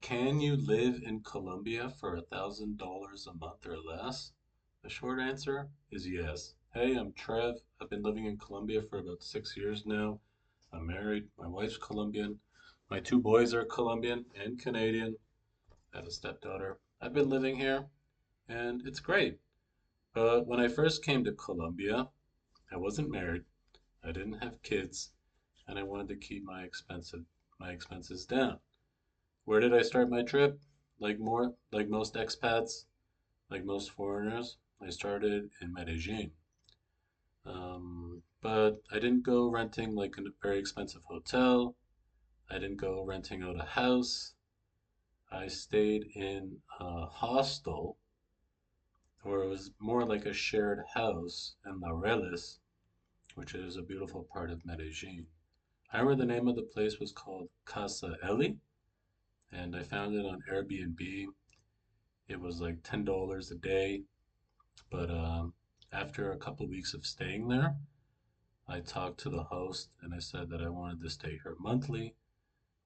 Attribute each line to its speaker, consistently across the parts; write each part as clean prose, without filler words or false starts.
Speaker 1: Can you live in Colombia for $1,000 a month or less? The short answer is yes. Hey, I'm Trev. I've been living in Colombia for about 6 years now. I'm married. My wife's Colombian. My two boys are Colombian and Canadian. I have a stepdaughter. I've been living here and it's great. But when I first came to Colombia, I wasn't married. I didn't have kids, and I wanted to keep my expenses down. Where did I start my trip? Like most expats, like most foreigners, I started in Medellín. But I didn't go renting like a very expensive hotel. I didn't go renting out a house. I stayed in a hostel, or it was more like a shared house in Laureles, which is a beautiful part of Medellín. I remember the name of the place was called Casa Eli, and I found it on Airbnb. It was like $10 a day. But after a couple of weeks of staying there, I talked to the host and I said that I wanted to stay here monthly,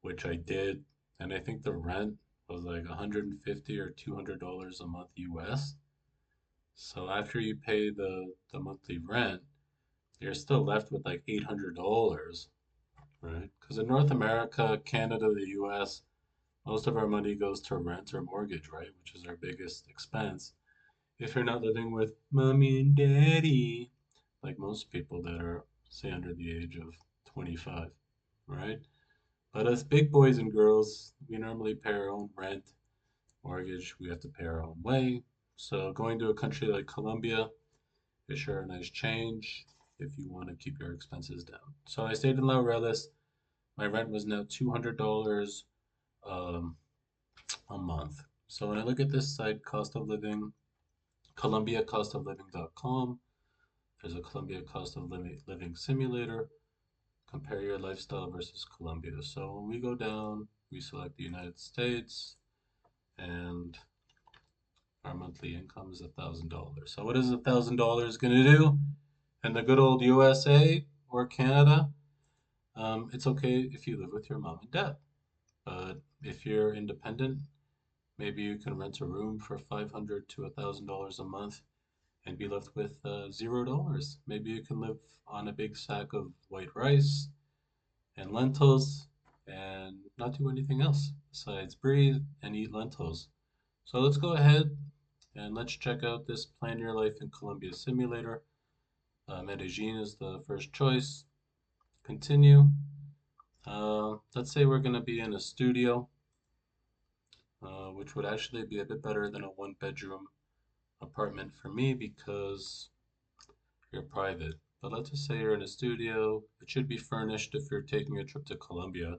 Speaker 1: which I did. And I think the rent was like 150 or $200 a month US. So after you pay the monthly rent, you're still left with like $800, right? Because in North America, Canada, the US, most of our money goes to rent or mortgage, right? Which is our biggest expense. If you're not living with mommy and daddy, like most people that are, say, under the age of 25, right? But us big boys and girls, we normally pay our own rent, mortgage, we have to pay our own way. So going to a country like Colombia is sure a nice change if you want to keep your expenses down. So I stayed in Laureles. My rent was now $200 um, a month. So when I look at this site, cost of living, ColombiaCostofLiving.com, there's a Colombia cost of living simulator. Compare your lifestyle versus Colombia. So when we go down, we select the United States, and our monthly income is $1,000. So what is $1,000 going to do in the good old USA or Canada? It's okay if you live with your mom and dad, but if you're independent, maybe you can rent a room for $500 to $1,000 a month and be left with $0. Maybe you can live on a big sack of white rice and lentils and not do anything else besides breathe and eat lentils. So let's go ahead and let's check out this Plan Your Life in Colombia simulator. Medellin is the first choice. Continue. Let's say we're going to be in a studio, which would actually be a bit better than a one bedroom apartment for me because you're private. But let's just say you're in a studio. It should be furnished if you're taking a trip to Colombia.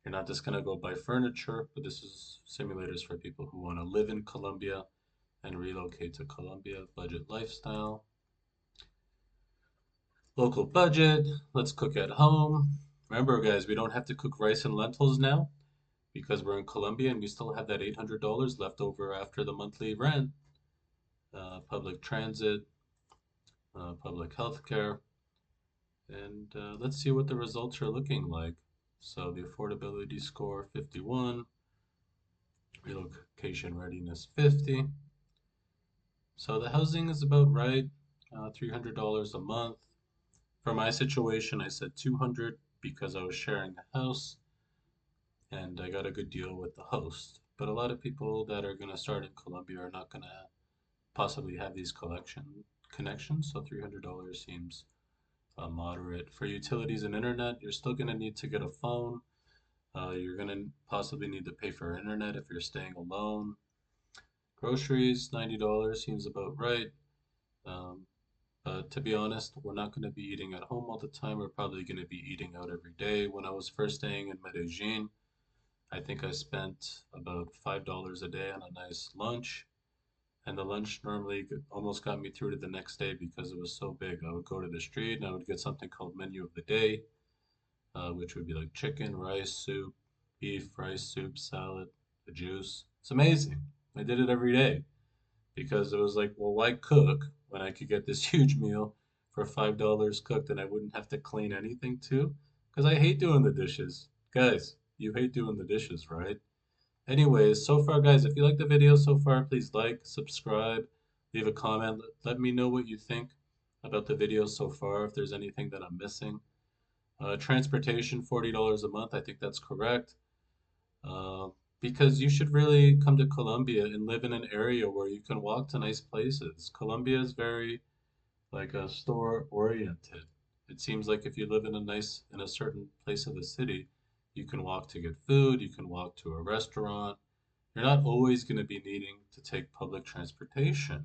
Speaker 1: You're not just going to go buy furniture, but this is simulators for people who want to live in Colombia and relocate to Colombia. Budget lifestyle, local budget. Let's cook at home. Remember, guys, we don't have to cook rice and lentils now because we're in Colombia and we still have that $800 left over after the monthly rent. Public transit, public health care, and let's see what the results are looking like. So the affordability score 51, relocation readiness 50. So the housing is about right, $300 a month. For my situation, I said 200 because I was sharing a house and I got a good deal with the host. But a lot of people that are going to start in Colombia are not going to possibly have these collection connections, so $300 seems moderate. For utilities and internet, you're still going to need to get a phone. You're going to possibly need to pay for internet if you're staying alone. Groceries, $90 seems about right. Um, but to be honest, we're not going to be eating at home all the time. We're probably going to be eating out every day. When I was first staying in Medellin, I think I spent about $5 a day on a nice lunch. And the lunch normally almost got me through to the next day because it was so big. I would go to the street and I would get something called menu of the day, which would be like chicken, rice, soup, beef, rice, soup, salad, the juice. It's amazing. I did it every day because it was like, well, why cook when I could get this huge meal for $5 cooked and I wouldn't have to clean anything too? Because I hate doing the dishes. Guys, you hate doing the dishes, right? Anyways, so far, guys, if you like the video so far, please like, subscribe, leave a comment. Let me know what you think about the video so far, if there's anything that I'm missing. Transportation, $40 a month. I think that's correct. Uh, because you should really come to Colombia and live in an area where you can walk to nice places. Colombia is very like a store oriented. It seems like if you live in a certain place of the city, you can walk to get food, you can walk to a restaurant. You're not always going to be needing to take public transportation,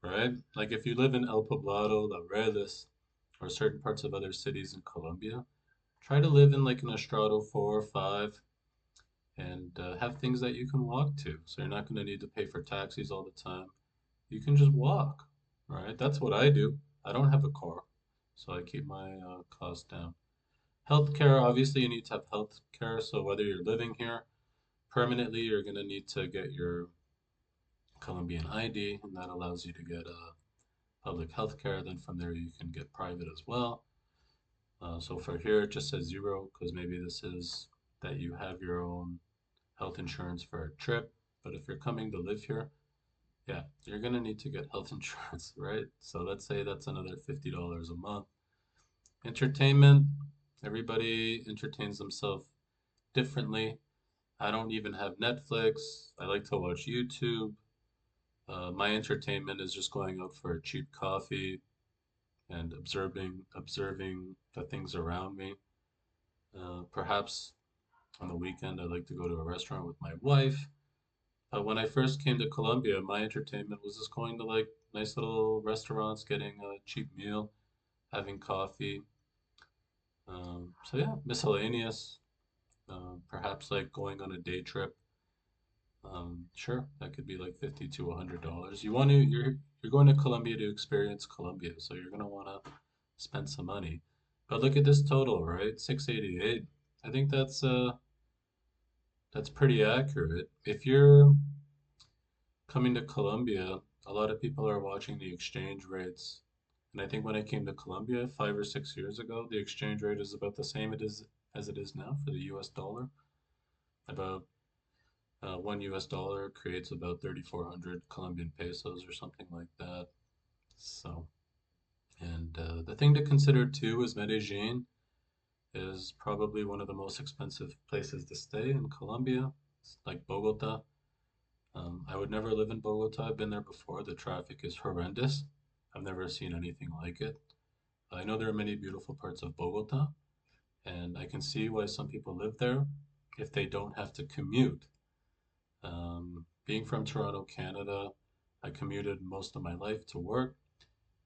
Speaker 1: right? Like if you live in El Poblado, La Redes, or certain parts of other cities in Colombia, try to live in like an estrado 4 or 5 and have things that you can walk to. So you're not going to need to pay for taxis all the time. You can just walk, right? That's what I do. I don't have a car, so I keep my costs down. Healthcare, obviously, you need to have healthcare. So whether you're living here permanently, you're going to need to get your Colombian ID, and that allows you to get public healthcare. Then from there, you can get private as well. So for here, it just says zero because maybe this is that you have your own health insurance for a trip. But if you're coming to live here, yeah, you're gonna need to get health insurance, right? So let's say that's another $50 a month. Entertainment, everybody entertains themselves differently. I don't even have Netflix. I like to watch YouTube. My entertainment is just going out for a cheap coffee and observing the things around me. Perhaps on the weekend, I like to go to a restaurant with my wife. When I first came to Colombia, my entertainment was just going to like nice little restaurants, getting a cheap meal, having coffee. So yeah, miscellaneous. Perhaps like going on a day trip. Sure, that could be like 50 to $100. You're going to Colombia to experience Colombia, so you're gonna want to spend some money. But look at this total, right? 688. I think that's pretty accurate. If you're coming to Colombia, a lot of people are watching the exchange rates. And I think when I came to Colombia 5 or 6 years ago, the exchange rate is about the same it is as it is now for the US dollar. About one US dollar creates about 3,400 Colombian pesos or something like that. So, and the thing to consider too is Medellín is probably one of the most expensive places to stay in Colombia. It's like Bogota. I would never live in Bogota. I've been there before. The traffic is horrendous. I've never seen anything like it. I know there are many beautiful parts of Bogota, and I can see why some people live there if they don't have to commute. Being from Toronto, Canada, I commuted most of my life to work,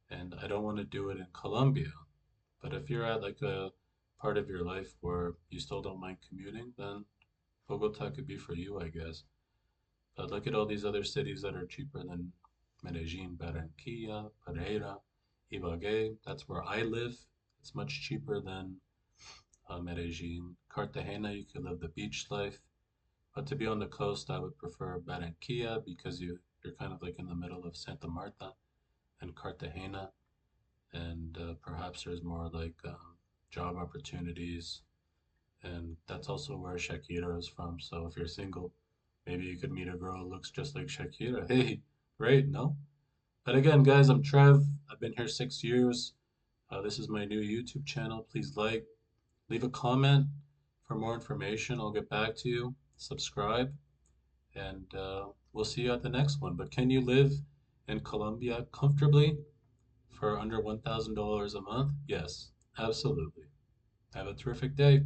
Speaker 1: and I don't want to do it in Colombia. But if you're at like a part of your life where you still don't mind commuting, then Bogota could be for you, I guess. But look at all these other cities that are cheaper than Medellin, Barranquilla, Pereira, Ibagué. That's where I live. It's much cheaper than Medellin. Cartagena, you could live the beach life. But to be on the coast, I would prefer Barranquilla because you're kind of like in the middle of Santa Marta and Cartagena, and perhaps there's more like job opportunities, and that's also where Shakira is from. So if you're single, maybe you could meet a girl who looks just like Shakira. Hey, great, no? But again, guys, I'm Trev. I've been here 6 years. This is my new YouTube channel. Please like, leave a comment for more information. I'll get back to you. Subscribe, and we'll see you at the next one. But can you live in Colombia comfortably for under $1,000 a month? Yes, absolutely. Have a terrific day.